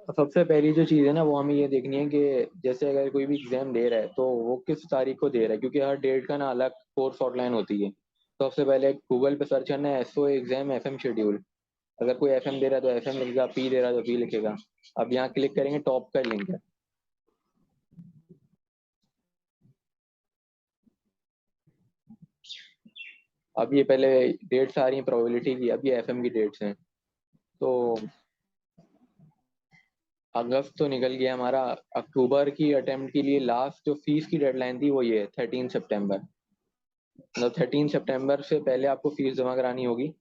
सबसे पहली जो चीज़ है ना वो हमें ये देखनी है कि जैसे अगर कोई भी एग्जाम दे रहा है तो वो किस तारीख को दे रहा है, क्योंकि हर डेट का ना अलग कोर्स आउटलाइन होती है। तो सबसे पहले गूगल पे सर्च करना है एसओ एग्जाम एफएम शेड्यूल। अगर कोई एफएम दे रहा है तो एफएम लिखेगा, पी दे रहा है तो पी लिखेगा। अब यहाँ क्लिक करेंगे, टॉप का लिंक है। अब ये पहले डेट्स आ रही हैं प्रोबेबिलिटी की, अब ये एफएम की डेट्स हैं। तो अगस्त तो निकल गया हमारा। अक्टूबर की अटेम्प्ट के लिए लास्ट जो फीस की डेडलाइन थी वो ये 13 सितंबर। मतलब 13 सितंबर से पहले आपको फीस जमा करानी होगी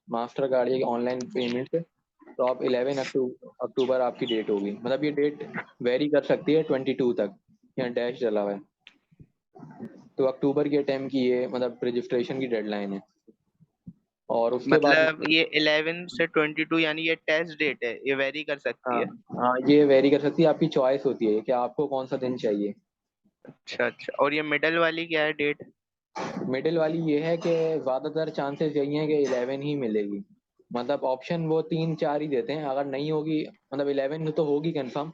मास्टर कार्ड या ऑनलाइन पेमेंट से। तो आप 11 अक्टूबर आपकी डेट होगी। मतलब ये डेट वेरी कर सकती है 22 तक। यहाँ डैश डला हुआ है। तो अक्टूबर के अटेम्प्ट की ये मतलब रजिस्ट्रेशन की डेडलाइन है। और उसके बाद मतलब ये 11 से 22 यानी ये टेस्ट डेट है, ये वेरी कर सकती हाँ, है। हाँ ये वेरी कर सकती है, आपकी चॉइस होती है कि आपको कौन सा दिन चाहिए। अच्छा अच्छा, और ये मिडल वाली क्या है डेट? मिडिल वाली ये है कि ज्यादातर चांसेस यही हैं कि 11 ही मिलेगी। मतलब ऑप्शन वो तीन चार ही देते हैं, अगर नहीं होगी मतलब 11 तो होगी कंफर्म।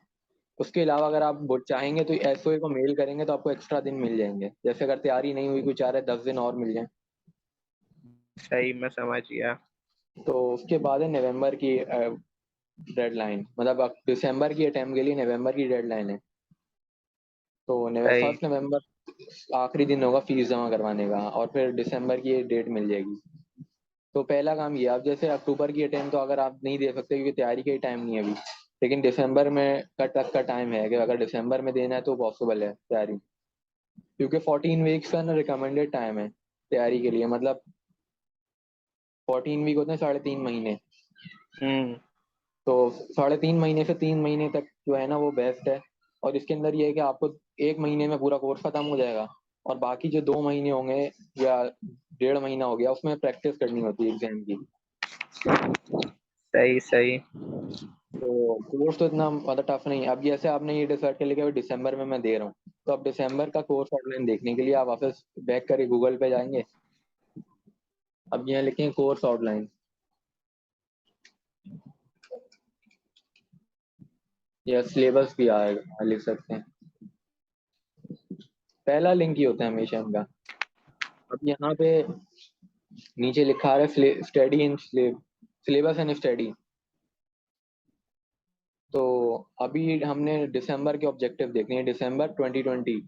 उसके अलावा अगर आप चाहेंगे तो एसओए को मेल करेंगे तो आपको एक्स्ट्रा दिन मिल जाएंगे, जैसे अगर तैयारी नहीं हुई, कुछ चाह रहे 10 दिन और मिल जाए। सही, मैं समझ गया। तो उसके बाद है नवंबर की डेडलाइन। मतलब दिसंबर की अटेम्प्ट के लिए नवंबर की डेडलाइन है। तो सही। 1 नवंबर आखिरी दिन होगा फीस जमा करवाने का, और फिर दिसंबर की डेट मिल जाएगी। तो पहला काम ये, आप जैसे अक्टूबर की अटेम्प्ट तो अगर आप नहीं दे सकते क्योंकि तैयारी का ही टाइम नहीं है अभी, लेकिन दिसंबर में का तक का टाइम है कि अगर दिसंबर में देना है तो पॉसिबल है तैयारी। क्योंकि 14 वीक्स का ना रिकमेंडेड टाइम है तैयारी के लिए। मतलब 14 वीक होते हैं 3.5 महीने। हम्म। तो 3.5 महीने से 3 महीने तक जो है ना वो बेस्ट है। और इसके अंदर ये है कि आपको 1 महीने में पूरा कोर्स खत्म हो जाएगा, और बाकी जो 2 महीने होंगे या 1.5 महीना हो गया उसमें प्रैक्टिस करनी होती है एग्जाम की। सही सही। तो कोर्स तो इतना मतलब टफ नहीं है। अब जैसे आपने ये डिसाइड कर लिया कि भाई दिसंबर में मैं दे रहा हूँ, तो अब दिसंबर का कोर्स आउटलाइन देखने के लिए आप वापस बैक करके गूगल पे जाएंगे। अब यहाँ लिखेंगे कोर्स आउटलाइन, या सिलेबस भी आएगा लिख सकते हैं। पहला लिंक ही होता है हमेशा इनका। अब यहाँ पे नीचे लिखा है study in syllabus and study. तो अभी हमने दिसंबर के ऑब्जेक्टिव देखने हैं, दिसंबर 2020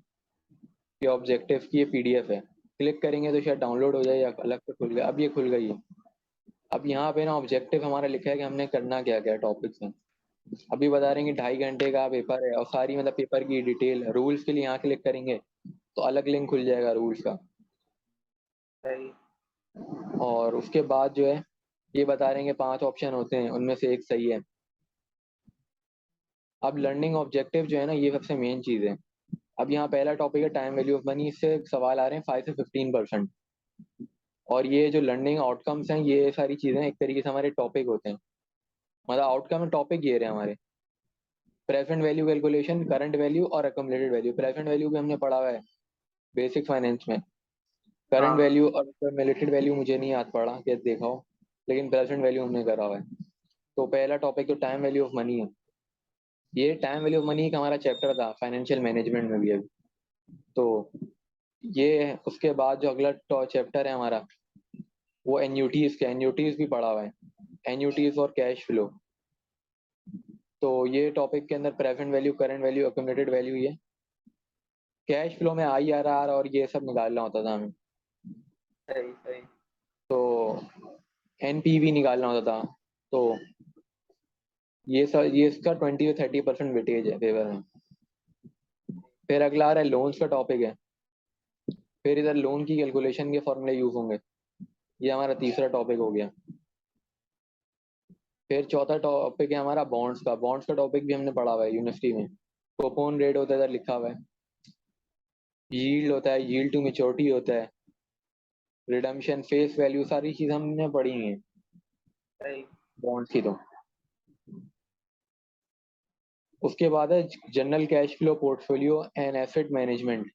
के ऑब्जेक्टिव की ये पीडीएफ है। क्लिक करेंगे तो शायद डाउनलोड हो जाए या अलग से खुल गया। अब ये खुल गई है। अब यहाँ पे ना ऑब्जेक्टिव हमारा लिखा है कि हमने करना क्या क्या टॉपिक्स हैं। अभी बता रहे हैं कि 2.5 घंटे का पेपर है और सारी मतलब पेपर की डिटेल रूल्स के लिए यहाँ क्लिक करेंगे तो अलग लिंक खुल जाएगा रूल्स का। सही। और उसके बाद जो है ये बता रहे हैं कि 5 ऑप्शन होते हैं, उनमें से एक सही है। अब लर्निंग ऑब्जेक्टिव जो है ना ये सबसे मेन चीज़ है। अब यहाँ पहला टॉपिक है टाइम वैल्यू ऑफ मनी। इससे सवाल आ रहे हैं 5 से 15%। और ये जो लर्निंग आउटकम्स हैं ये सारी चीज़ें एक तरीके से हमारे टॉपिक होते हैं। मतलब आउटकम टॉपिक ये रहे हमारे। Present value calculation, current value और अकमलेटेड वैल्यू। प्रेजेंट वैल्यू भी हमने पढ़ा हुआ है बेसिक फाइनेंस में। करंट हाँ। वैल्यू और अकमलेटेड वैल्यू मुझे नहीं याद पड़ा कि देखा हो, लेकिन प्रेजेंट वैल्यू हमने करा हुआ है। तो पहला टॉपिक तो टाइम वैल्यू ऑफ मनी है। ये टाइम वैल्यू ऑफ मनी का हमारा चैप्टर था फाइनेंशियल मैनेजमेंट में भी अभी। तो ये है। उसके बाद जो अगला चैप्टर है हमारा वो एन्यूटीज के, एन्यूटीज भी पढ़ा हुआ है। एन्यूटीज और कैश फ्लो। तो ये टॉपिक के अंदर present value, current value, accumulated value ये। कैश फ्लो में आईआरआर और ये सब निकालना होता था हमें। सही सही। तो एनपीवी निकालना होता था। तो ये सब ये इसका 20 से 30% वेटेज है पेपर में। फिर अगला आ रहा है लोन्स का टॉपिक है। फिर इधर लोन की कैलकुलेशन के फॉर्मूले यूज होंगे। ये हमारा तीसरा टॉपिक हो गया। फिर चौथा टॉपिक है हमारा बॉन्ड्स का। बॉन्ड्स का टॉपिक भी हमने पढ़ा हुआ है यूनिवर्सिटी में। कोपोन रेट होता है इधर लिखा हुआ है। यील्ड होता है, यील्ड टू मेच्योरिटी होता है, रिडम्पशन, फेस वैल्यू, सारी चीज हमने पढ़ी हैं सही। बॉन्ड्स की। तो उसके बाद है general cash flow, portfolio and asset management.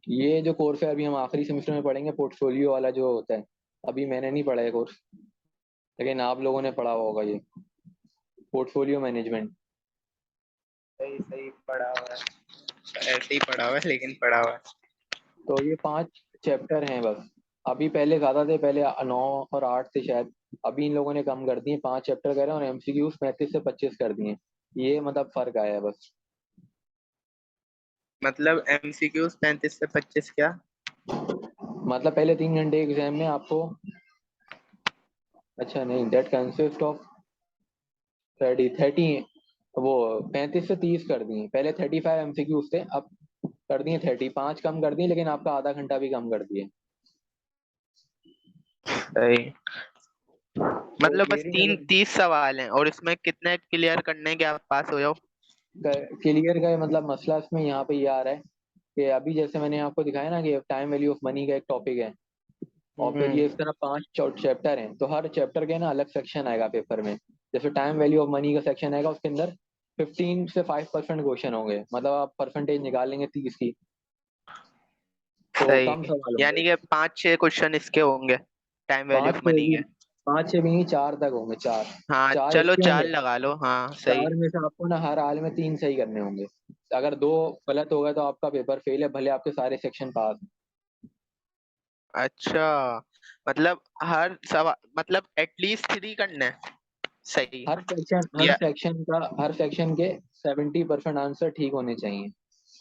ये जो कोर्स है अभी हम आखिरी सेमेस्टर में पढ़ेंगे, पोर्टफोलियो वाला जो होता है। अभी मैंने नहीं पढ़ा है कोर्स, लेकिन आप लोगों ने पढ़ा हुआ होगा ये। Portfolio management. सही सही पढ़ा हुआ है, ऐसे ही पढ़ा हुआ है लेकिन पढ़ा हुआ है। तो ये 5 चैप्टर हैं बस। अभी पहले ज्यादा थे, पहले 9 और 8 थे शायद। अभी इन लोगों ने कम कर दिए, 5 चैप्टर कर रहे हैं और एमसीक्यूज 35 से 25 कर दिए। ये मतलब फर्क आया है बस। मतलब एमसीक्यूज 35 से 25 क्या? मतलब पहले 3 घंटे एग्जाम में आपको, अच्छा नहीं, दैट कंसिस्ट ऑफ 30 वो 35 से 30 कर दिए। पहले 35 एमसीक्यूज थे, अब कर दिए 30, 5 कम कर दिए, लेकिन आपका आधा घंटा भी कम कर दिए। सही। तो मतलब बस मेरी तीन नजर 30 सवाल हैं और इसमें कितने क्लियर करने हैं कि आप पास हो जाओ? क्लियर का मतलब मसला इसमें यहाँ पे ये आ रहा है कि अभी जैसे मैंने आपको दिखाया ना कि टाइम वैल्यू ऑफ मनी का एक टॉपिक है, और फिर ये इस हम्म। तरह 5 चैप्टर हैं, तो हर चैप्टर के ना अलग सेक्शन आएगा पेपर में। जैसे टाइम वैल्यू ऑफ मनी का सेक्शन आएगा, उसके अंदर 15 से 5% क्वेश्चन होंगे, मतलब आप परसेंटेज निकालेंगे 30 की, तो कम सही। सवाल होंगे। यानी कि 5-6 क्वेश्चन इसके होंगे टाइम वैल्यू पाँच ऑफ छः मनी भी, के। 5 6 भी नहीं, 4 तक होंगे, 4। हाँ 4 चलो इसके 4 होंगे। लगा लो, हाँ सही। 4 में से आपको ना हर हाल में 3 सही करने होंगे। अगर 2 गलत हो गए तो आपका पेपर फेल है, भले आपके सारे सेक्शन पास। अच्छा, मतलब हर सवाल मतलब एटलीस्ट 3 करना है। सही। हर या सेक्शन का, हर सेक्शन के 70% आंसर ठीक होने चाहिए।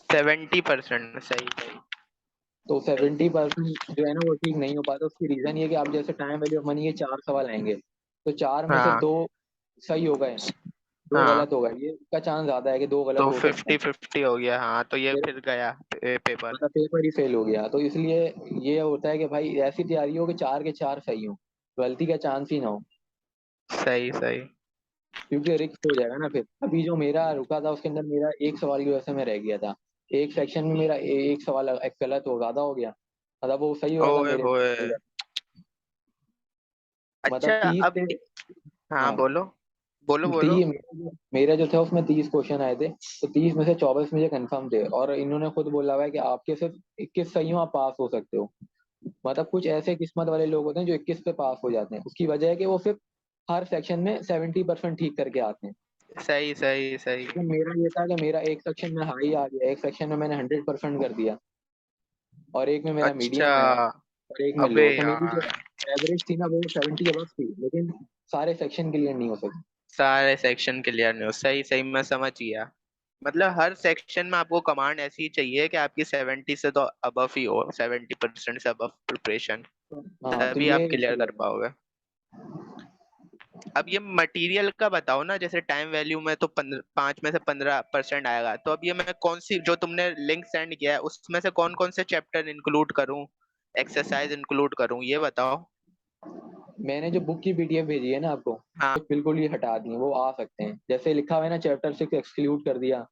70%? सही सही तो सही। 70% जो है ना वो ठीक नहीं हो पाता, उसकी रीजन ये कि आप जैसे टाइम वैल्यू ऑफ मनी के 4 सवाल आएंगे, तो 4 में से हाँ 2 सही हो गए, 2 हाँ। गलत हो गए, ये इसका चांस ज्यादा है कि 2 गलत तो हो सकते हैं। 50-50 हो गया, हाँ तो ये फिर फिर गया पेपर। मतलब पेपर ही फेल हो गया, तो इसलिए ये होता है कि भाई ऐसी तैयारी हो कि 4 के 4 सही हो, गलती का चांस ही ना हो। सही सही। क्योंकि रिस्क हो जाएगा ना फिर। अभी जो मेरा रुका था उसके अंदर मेरा एक सवाल की वजह से मैं रह गया था। एक सेक्शन में मेरा एक सवाल एक गलत हो ज्यादा हो गया, मतलब वो सही हो रहा था ओए मेरे। होए। अच्छा। मतलब 30 अब थे। हाँ हाँ, बोलो बोलो बोलो। 30 मेरा जो था उसमें 30 क्वेश्चन आए थे, तो 30 में से 24 मुझे कंफर्म थे, और इन्होंने खुद बोला हुआ है कि आपके सिर्फ 21 सही हो, आप पास हो सकते हो। मतलब कुछ ऐसे किस्मत वाले लोग होते हैं जो 21 पे पास हो जाते हैं, उसकी वजह है कि वो सिर्फ हर सेक्शन में 70% ठीक करके आते हैं। सही सही सही। लेकिन मेरा ये था कि मेरा एक सेक्शन में हाई आ गया, एक सेक्शन में मैंने 100% कर दिया, और एक में मेरा अच्छा। मीडियम आया, और एक में अबे लो, तो मेरी जो यार, एवरेज थी ना वो 70 अबव थी, लेकिन सारे सेक्शन क्लियर नहीं हो सके। सारे सेक्शन क्लियर नहीं हो, सही सही मैं समझ गया। मतलब हर सेक्शन में आपको कमांड ऐसी ही चाहिए कि आपकी 70 से तो अबव ही हो, 70% से अबव प्रिपरेशन, हाँ, तो तभी ये आप क्लियर इशू कर है। पाओगे। अब ये मटेरियल का बताओ ना, जैसे टाइम वैल्यू में तो 5 में से 15% आएगा, तो अब ये मैं कौन सी जो तुमने लिंक सेंड किया है उसमें से कौन कौन से चैप्टर इंक्लूड करूं, एक्सरसाइज इंक्लूड करूं, ये बताओ। मैंने जो बुक की पीडीएफ भेजी है ना आपको, हाँ। तो बिल्कुल ही हटा दिए, वो आ सकते हैं, जैसे लिखा हुआ है ना चैप्टर 6 एक्सक्लूड कर दिया,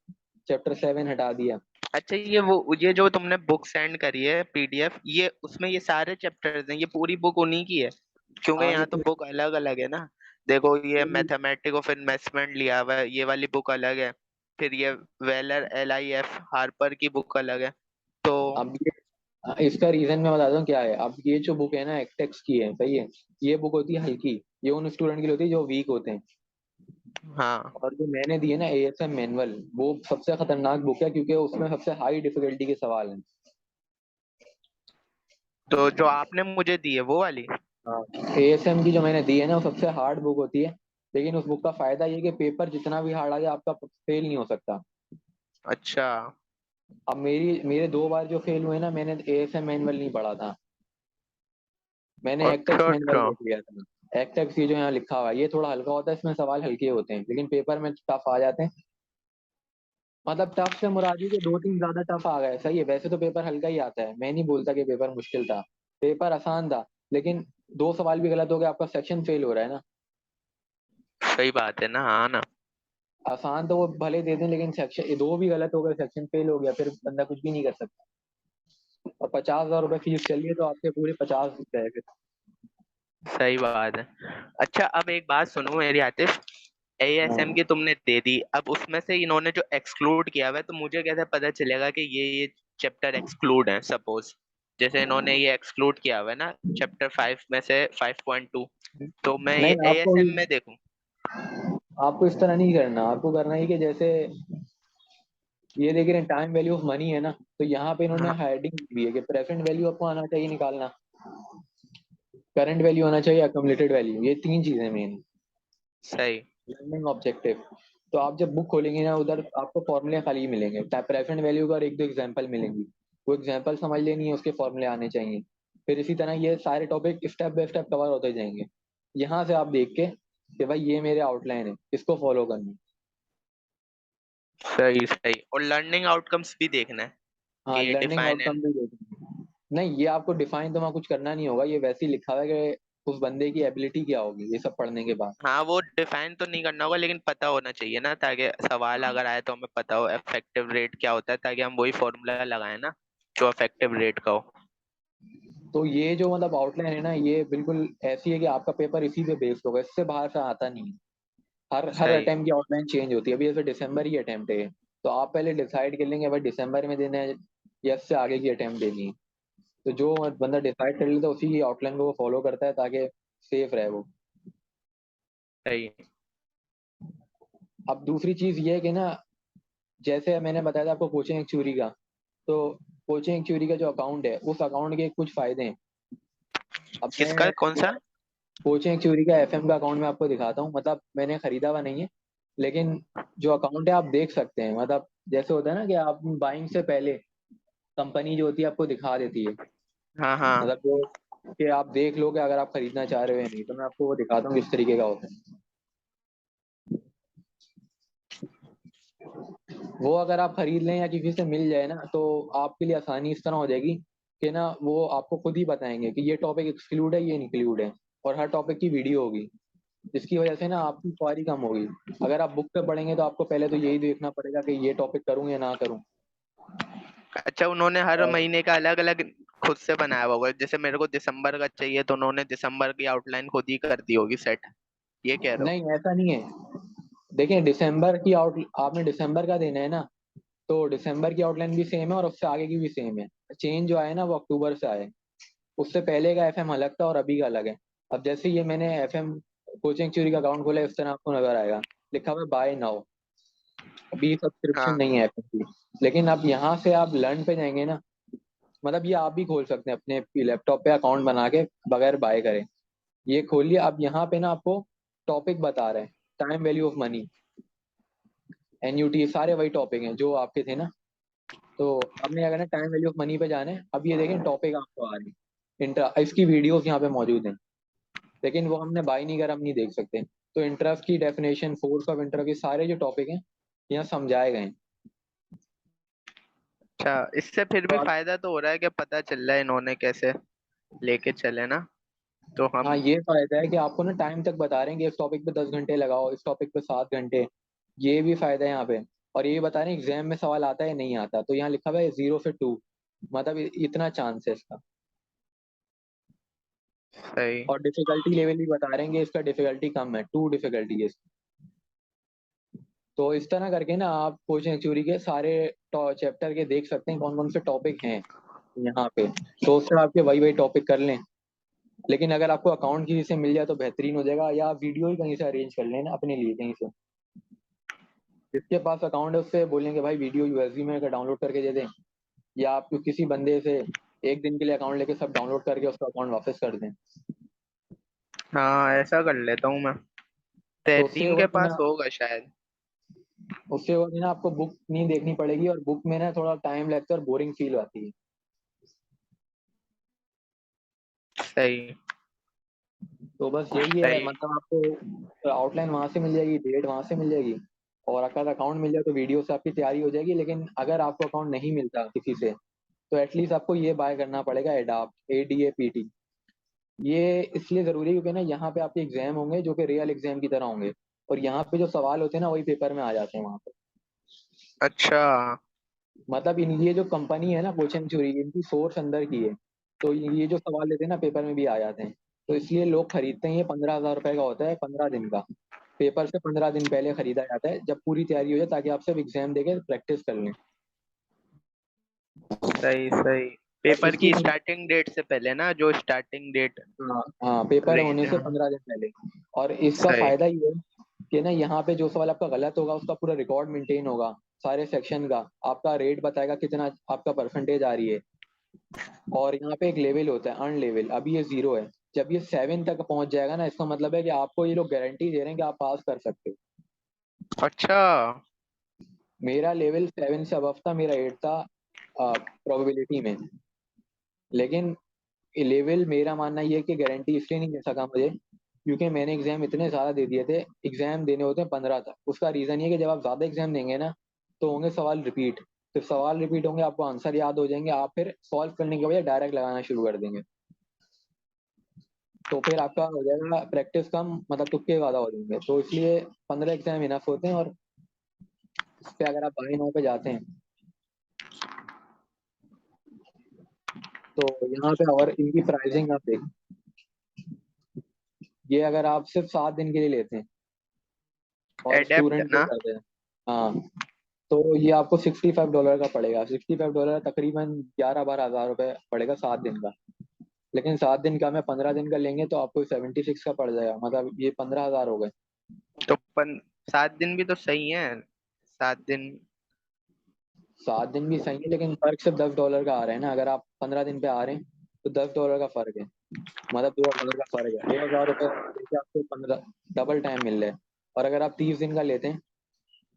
चैप्टर 7 हटा दिया। अच्छा, ये जो तुमने बुक सेंड करी है पीडीएफ, ये उसमें ये सारे चैप्टर्स हैं, ये पूरी बुक उन्हीं की है? क्योंकि हाँ, ये यहाँ तो पूरी बुक अलग अलग है ना। देखो ये पूरी मैथमेटिक ऑफ इन्वेस्टमेंट लिया हुआ है, ये वाली बुक अलग है। फिर ये वेलर LIF हार्पर की बुक अलग है। तो अब ये इसका रीजन मैं बताता हूँ क्या है। अब ये जो बुक है ना एक्टेक्स की है, सही है। ये बुक होती है हल्की, ये उन स्टूडेंट के लिए होती है जो वीक होते हैं। हाँ, और जो मैंने दी है ना एएसएम मैनुअल, वो सबसे खतरनाक बुक है, क्योंकि उसमें सबसे हाई डिफिकल्टी के सवाल हैं। तो जो आपने मुझे दी है वो वाली? हाँ, एएसएम की जो मैंने दी है ना वो सबसे हार्ड बुक होती है, लेकिन उस बुक का फायदा ये कि पेपर जितना भी हार्ड आ जाए आपका फेल नहीं हो सकता। अच्छा अब मेरे 2 बार जो फेल हुए ना, मैंने एएसएम मैनुअल नहीं पढ़ा था, मैंने एक्टेक्स अच्छा मैनुअल अच्छा। देख लिया था। एक्टेक्स ये जो यहाँ लिखा हुआ है ये थोड़ा हल्का होता है, इसमें सवाल हल्के होते हैं, लेकिन पेपर में टफ आ जाते हैं। मतलब टफ से मुराद ये कि 2 3 ज्यादा टफ आ गए, सही है। वैसे तो पेपर हल्का ही आता है, मैं नहीं बोलता कि पेपर मुश्किल था, पेपर आसान था, लेकिन 2 सवाल भी गलत हो गए आपका सेक्शन फेल हो रहा है ना। सही बात है ना, हाँ ना। आसान तो वो भले दे दें, लेकिन सेक्शन 2 भी गलत हो गए, सेक्शन फेल हो गया, फिर बंदा कुछ भी नहीं कर सकता। और 50,000 रुपये फीस चलिए तो आपके पूरे 50 गए फिर। सही बात है। अच्छा अब एक बात सुनो मेरी आतिफ, ASM हाँ, की तुमने दे दी, अब उसमें से इन्होंने जो एक्सक्लूड किया हुआ है, तो मुझे कैसे पता चलेगा कि ये चैप्टर एक्सक्लूड है? सपोज जैसे इन्होंने ये एक्सक्लूड किया हुआ है ना चैप्टर 5 में से 5.2, तो मैं नहीं ये आपको ASM में देखूं? आपको इस तरह नहीं करना, आपको करना है कि जैसे ये देख रहे हैं टाइम वैल्यू ऑफ मनी है ना, तो यहाँ पे इन्होंने हाँ हेडिंग दी है कि प्रेजेंट वैल्यू आपको आना चाहिए निकालना, करंट वैल्यू आना चाहिए, अक्यूमुलेटेड वैल्यू, ये तीन चीजें मेन सही। Learning objective. तो आप जब बुक खोलेंगे ना, उधर आपको फॉर्मूले खाली मिलेंगे, प्रेजेंट वैल्यू का, और एक दो एग्जांपल मिलेंगी, वो एग्जांपल समझ लेनी है, उसके फॉर्मूले आने चाहिए। फिर इसी तरह ये सारे topic step by step cover होते जाएंगे। यहाँ से आप देख के कि भाई ये मेरे आउटलाइन है, इसको फॉलो करना है। सही सही, और लर्निंग आउटकम्स भी देखना है हाँ, कि लर्निंग डिफाइन आउटकम एंड। भी देखना। नहीं, ये आपको डिफाइन तो वहाँ कुछ करना नहीं होगा, ये वैसे ही लिखा हुआ है कि उस बंदे की एबिलिटी क्या होगी, ये सब पढ़ने के बाद। हाँ वो डिफाइन तो नहीं करना होगा, लेकिन पता होना चाहिए ना, ताकि सवाल अगर आए तो हमें पता हो इफेक्टिव रेट क्या होता है, ताकि हम वही फॉर्मूला लगाएं ना जो इफेक्टिव रेट का हो। तो ये जो मतलब आउटलाइन है ना, ये बिल्कुल ऐसी है कि आपका पेपर इसी पे बेस्ड होगा, इससे बाहर से आता नहीं है। हर सही। अटेम्प्ट की आउटलाइन चेंज होती है। अभी जैसे दिसंबर ही अटेम्प्ट है, तो आप पहले डिसाइड कर लेंगे भाई दिसंबर में देना है या इससे आगे की अटेम्प्ट देनी है। तो जो बंदा डिसाइड कर लेता है उसी की आउटलाइन को वो फॉलो करता है, ताकि सेफ रहे वो। सही। अब दूसरी चीज ये है कि ना, जैसे मैंने बताया था आपको कोचिंग एक्चुरी का, तो कोचिंग एक्चुरी का जो अकाउंट है, उस अकाउंट के कुछ फायदे हैं। अब किसका, मैं कौन सा? कोचिंग एक्चुरी का एफएम का अकाउंट मैं आपको दिखाता हूँ, मतलब मैंने खरीदा हुआ नहीं है, लेकिन जो अकाउंट है आप देख सकते हैं। मतलब जैसे होता है ना कि आप बाइंग से पहले कंपनी जो होती है आपको दिखा देती है, हाँ हाँ। मतलब जो कि आप देख लो कि अगर आप खरीदना चाह रहे हो या नहीं, तो मैं आपको वो दिखाता हूँ किस तरीके का होता है। वो अगर आप खरीद लें या किसी से मिल जाए ना, तो आपके लिए आसानी इस तरह हो जाएगी कि ना वो आपको खुद ही बताएंगे कि ये टॉपिक एक्सक्लूड है, ये इंक्लूड है, और हर टॉपिक की वीडियो होगी, जिसकी वजह से ना आपकी क्वारी कम होगी। अगर आप बुक पे पढ़ेंगे तो आपको पहले तो यही देखना पड़ेगा कि ये टॉपिक करूँ या ना करूँ। अच्छा, उन्होंने हर और महीने का अलग अलग खुद से बनाया हुआ होगा, जैसे मेरे को दिसंबर का चाहिए तो उन्होंने दिसंबर की आउटलाइन खुद ही कर दी होगी सेट, ये कह रहे हो? नहीं, ऐसा नहीं है। देखिए, दिसंबर की आउट आपने दिसंबर का देना है ना, तो दिसंबर की आउटलाइन भी सेम है और उससे आगे की भी सेम है। चेंज जो आया ना वो अक्टूबर से आया है। उससे पहले का एफएम अलग था और अभी का अलग है। अब जैसे ये मैंने एफएम कोचिंग चोरी का अकाउंट खोला है, इस तरह आपको नजर आएगा, लिखा हुआ है बाय नाउ। अभी सब्सक्रिप्शन हाँ। नहीं है एफएम की। लेकिन अब यहाँ से आप लर्न पे जाएंगे ना, मतलब ये आप भी खोल सकते हैं अपने लैपटॉप पे अकाउंट बना के, बगैर बाय करे। ये खोलिए, अब यहाँ पे ना आपको टॉपिक बता रहे हैं, time value of money, NUT, सारे वही टॉपिक हैं जो आपके थे ना। तो हमने अगर ना टाइम वैल्यू ऑफ मनी पे जाना है, अब ये देखें टॉपिक आपको आ रहे हैं, इंट्रा इसकी वीडियोस यहाँ पे मौजूद हैं, लेकिन वो हमने बाई नहीं करा, हम नहीं देख सकते। तो इंटरेस्ट की डेफिनेशन, फोर्स ऑफ इंटरेस्ट, के सारे जो टॉपिक हैं यहाँ समझाए गए हैं। अच्छा, इससे फिर तो भी फायदा तो हो रहा है कि पता चल रहा है इन्होंने कैसे लेके चले ना, तो हाँ, हम। ये फायदा है कि आपको ना टाइम तक बता रहे हैं कि इस टॉपिक पे 10 घंटे लगाओ, इस टॉपिक पे 7 घंटे। ये भी फायदा है यहाँ पे। और ये भी बता रहे हैं एग्जाम में सवाल आता है नहीं आता, तो यहाँ लिखा हुआ है 0 से 2, मतलब इतना चांस है इसका। सही। और डिफिकल्टी लेवल भी बता रहे हैं कि इसका डिफिकल्टी कम है, 2 डिफिकल्टी है इसकी। तो इस तरह करके ना आप कोचिंग एक्चुरी के सारे चैप्टर के देख सकते हैं कौन कौन से टॉपिक हैं यहाँ पे। तो उससे आपके वही वही टॉपिक कर लें। लेकिन अगर आपको अकाउंट किसी से मिल जाए तो बेहतरीन हो जाएगा, या आप वीडियो ही कहीं से अरेंज कर लेना अपने लिए कहीं से। जिसके पास अकाउंट है उससे बोलेंगे भाई वीडियो यूएसबी में डाउनलोड करके दे दें, या आप किसी बंदे से एक दिन के लिए अकाउंट लेके सब डाउनलोड करके उसका अकाउंट वापस कर दें। हाँ ऐसा कर लेता हूँ मैं, तो उससे तेरीन होगा के कि पास ना, होगा शायद। आपको बुक नहीं देखनी पड़ेगी, और बुक में ना थोड़ा टाइम लगता है और बोरिंग फील आती है। सही। तो बस यही है, सही। मतलब आपको आउटलाइन वहां से मिल जाएगी, डेट वहां से मिल जाएगी, और अगर अकाउंट मिल जाए तो वीडियो से आपकी तैयारी हो जाएगी। लेकिन अगर आपको अकाउंट नहीं मिलता किसी से, तो एटलीस्ट आपको ये बाय करना पड़ेगा, एडाप्ट, ADAPT। ये इसलिए जरूरी है क्योंकि ना यहाँ पे आपके एग्जाम होंगे जो कि रियल एग्जाम की तरह होंगे, और यहाँ पे जो सवाल होते हैं ना वही पेपर में आ जाते हैं वहाँ पे। अच्छा। मतलब इन ये जो कंपनी है ना कोचिंग चोरी, इनकी सोर्स अंदर की है। तो ये जो सवाल देते हैं ना पेपर में भी आ जाते हैं। तो इसलिए लोग खरीदते हैं। ये 15,000 रुपए का होता है, 15 दिन का। पेपर से 15 दिन पहले खरीदा जाता है, जब पूरी तैयारी हो जाए, ताकि आप सिर्फ एग्जाम देके प्रैक्टिस कर लें। सही सही। और पेपर इसकी की स्टार्टिंग डेट से पहले ना, जो स्टार्टिंग डेट हाँ हाँ, पेपर रेंज। होने से हाँ। 15 दिन पहले। और इसका सही। फायदा ये है कि ना यहाँ पे जो सवाल आपका गलत होगा उसका पूरा रिकॉर्ड मेंटेन होगा सारे सेक्शन का, आपका रेट बताएगा कितना आपका परसेंटेज आ रही है। और यहाँ पे एक लेवल होता है अर्न लेवल, अभी ये 0 है। जब ये 7 तक पहुंच जाएगा ना, इसका मतलब है कि आपको ये लोग गारंटी दे रहे हैं कि आप पास कर सकते हो। अच्छा। मेरा लेवल 7 से अबव था, मेरा 8 था प्रोबेबिलिटी में। लेकिन लेवल मेरा मानना ये है कि गारंटी इसलिए नहीं दे सका मुझे क्योंकि मैंने एग्जाम इतने सारा दे दिए थे। एग्जाम देने होते हैं 15 तक। उसका रीजन ये है कि जब आप ज्यादा एग्जाम देंगे ना तो होंगे सवाल रिपीट। फिर सवाल रिपीट होंगे, आपको आंसर याद हो जाएंगे, आप फिर सॉल्व करने के बजाय डायरेक्ट लगाना शुरू कर देंगे। तो फिर आपका हो जाएगा प्रैक्टिस कम, मतलब तुक्के ज्यादा हो जाएंगे। तो इसलिए 15 एग्जाम इनफ होते हैं। और इस पे अगर आप बाई 9 पे जाते हैं तो यहाँ पे और इनकी प्राइसिंग आप देख, ये अगर आप सिर्फ 7 दिन के लिए लेते हैं और एडेप्ट स्टूडेंट पे ना? करते हैं, हाँ, तो ये आपको $65 का पड़ेगा। $65 तकरीबन 11-12 हज़ार रुपये पड़ेगा 7 दिन का। लेकिन 7 दिन का, मैं 15 दिन का लेंगे तो आपको 76 का पड़ जाएगा, मतलब ये 15 हज़ार हो गए। तो 7 दिन भी तो सही है। 7 दिन। 7 दिन भी सही है लेकिन फर्क सिर्फ $10 का आ रहा है ना। अगर आप 15 दिन पे आ रहे हैं तो $10 का फर्क है, मतलब 2 हज़ार का फर्क है। 2 हज़ार रुपये लेके आपको 15 डबल टाइम मिल रहा है। और अगर आप 30 दिन का लेते हैं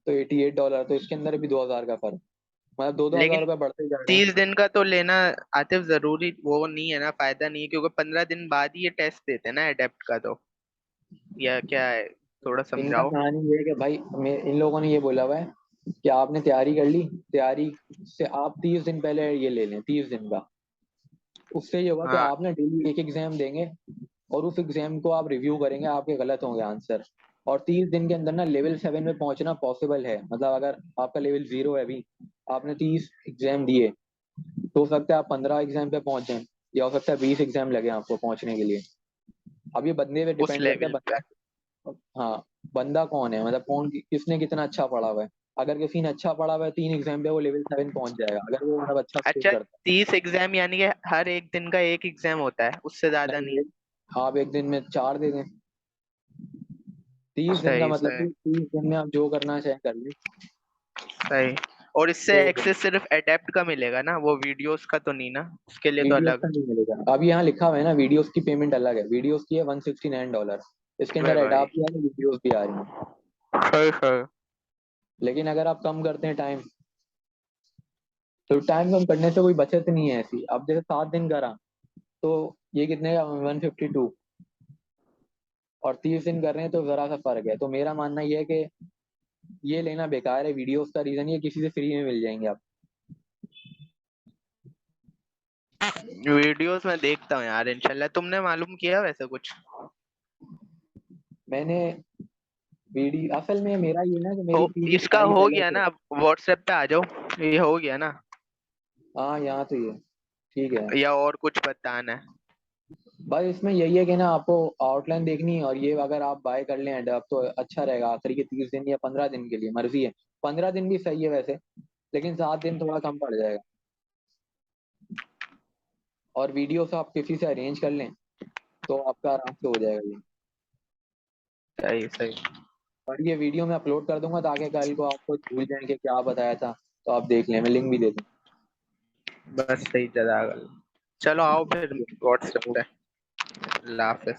तो $88, तो इसके अंदर भी 2 हज़ार का फर्क, मतलब दो दो हज़ार लेकिन रुपये बढ़ते ही जा रहे हैं। 30 दिन का तो लेना आतिफ जरूरी वो नहीं है ना, फायदा नहीं है, क्योंकि 15 दिन बाद ही ये टेस्ट देते हैं ना एडेप्ट का। तो या क्या है, थोड़ा इनका समझाओ। कहानी ये है कि भाई इन लोगों ने ये बोला हुआ है कि आपने तैयारी कर ली, तैयारी से आप 30 दिन पहले ये ले लें, 30 दिन का। उससे ये होगा कि हाँ। आप ना डेली एक एग्जाम देंगे और उस एग्जाम को आप रिव्यू करेंगे, आपके गलत होंगे आंसर। और 30 दिन के अंदर ना लेवल 7 में पहुंचना पॉसिबल है। मतलब अगर आपका लेवल 0 है अभी, आपने 30 एग्जाम दिए, तो हो सकता है आप 15 एग्जाम पे पहुंच जाएं, या हो सकता है 20 एग्जाम लगे आपको पहुंचने के लिए। अब ये बंदे पे उस डिपेंड करता है लेवल बंदा, पे। हाँ, बंदा कौन है, मतलब कौन किसने कितना अच्छा पढ़ा हुआ है। अगर किसी ने अच्छा पढ़ा हुआ है 3 एग्जाम पे, वो लेवल 7 पहुंच जाएगा अगर वो मतलब अच्छा स्कोर अच्छा, करता 30 एग्जाम यानी कि हर एक दिन का एक एग्जाम होता है, उससे है। ज्यादा नहीं? नहीं, आप एक दिन में 4 दे दें। 30 दिन का सही मतलब सही कि 30 दिन में आप जो करना चाहें कर लें। सही। और इससे तो एक्सेस सिर्फ एडेप्ट का मिलेगा ना, वो वीडियोस का तो नहीं ना? उसके लिए तो वीडियोस अलग। का नहीं मिलेगा। अब यहाँ लिखा हुआ है ना, वीडियोस की पेमेंट अलग है। वीडियोस की है $169। इसके वे अंदर भाई। एडाप भी आ रही है, वीडियोस भी आ रही हैं। सही सही। लेकिन अगर आप कम करते हैं टाइम, तो टाइम कम करने से कोई बचत नहीं है ऐसी। अब जैसे 7 दिन करा तो ये कितने का, 152। और 30 दिन कर रहे हैं तो जरा सा फर्क है। तो मेरा मानना ये है कि ये लेना बेकार है वीडियोस का। रीजन ये किसी से फ्री में मिल जाएंगे आप। वीडियोस में देखता हूँ यार, इंशाल्लाह। तुमने मालूम किया वैसे कुछ? मैंने वीडियो, असल में मेरा ये ना कि हो, मेरी पीजी इसका पढ़ाई हो पहले गया से ना? है। अब व्हाट्सएप पे आ जाओ। ये हो गया ना? हाँ यहाँ तो ये ठीक है। या और कुछ बताना है? बस इसमें यही है कि ना आपको आउटलाइन देखनी है, और ये अगर आप बाय कर लें अडॉप्ट तो अच्छा रहेगा आखिरी के 30 दिन या 15 दिन के लिए, मर्जी है। 15 दिन भी सही है वैसे, लेकिन 7 दिन थोड़ा कम पड़ जाएगा। और वीडियो से आप किसी से अरेंज कर लें तो आपका आराम से हो जाएगा ये। सही सही। और ये वीडियो मैं अपलोड कर दूंगा ताकि कल को आपको भूल जाए कि क्या बताया था, तो आप देख लें। मैं लिंक भी दे बस सही जगह। चलो आओ फिर दूंगा। व्हाट्सएप पे। अल्लाह हाफिज।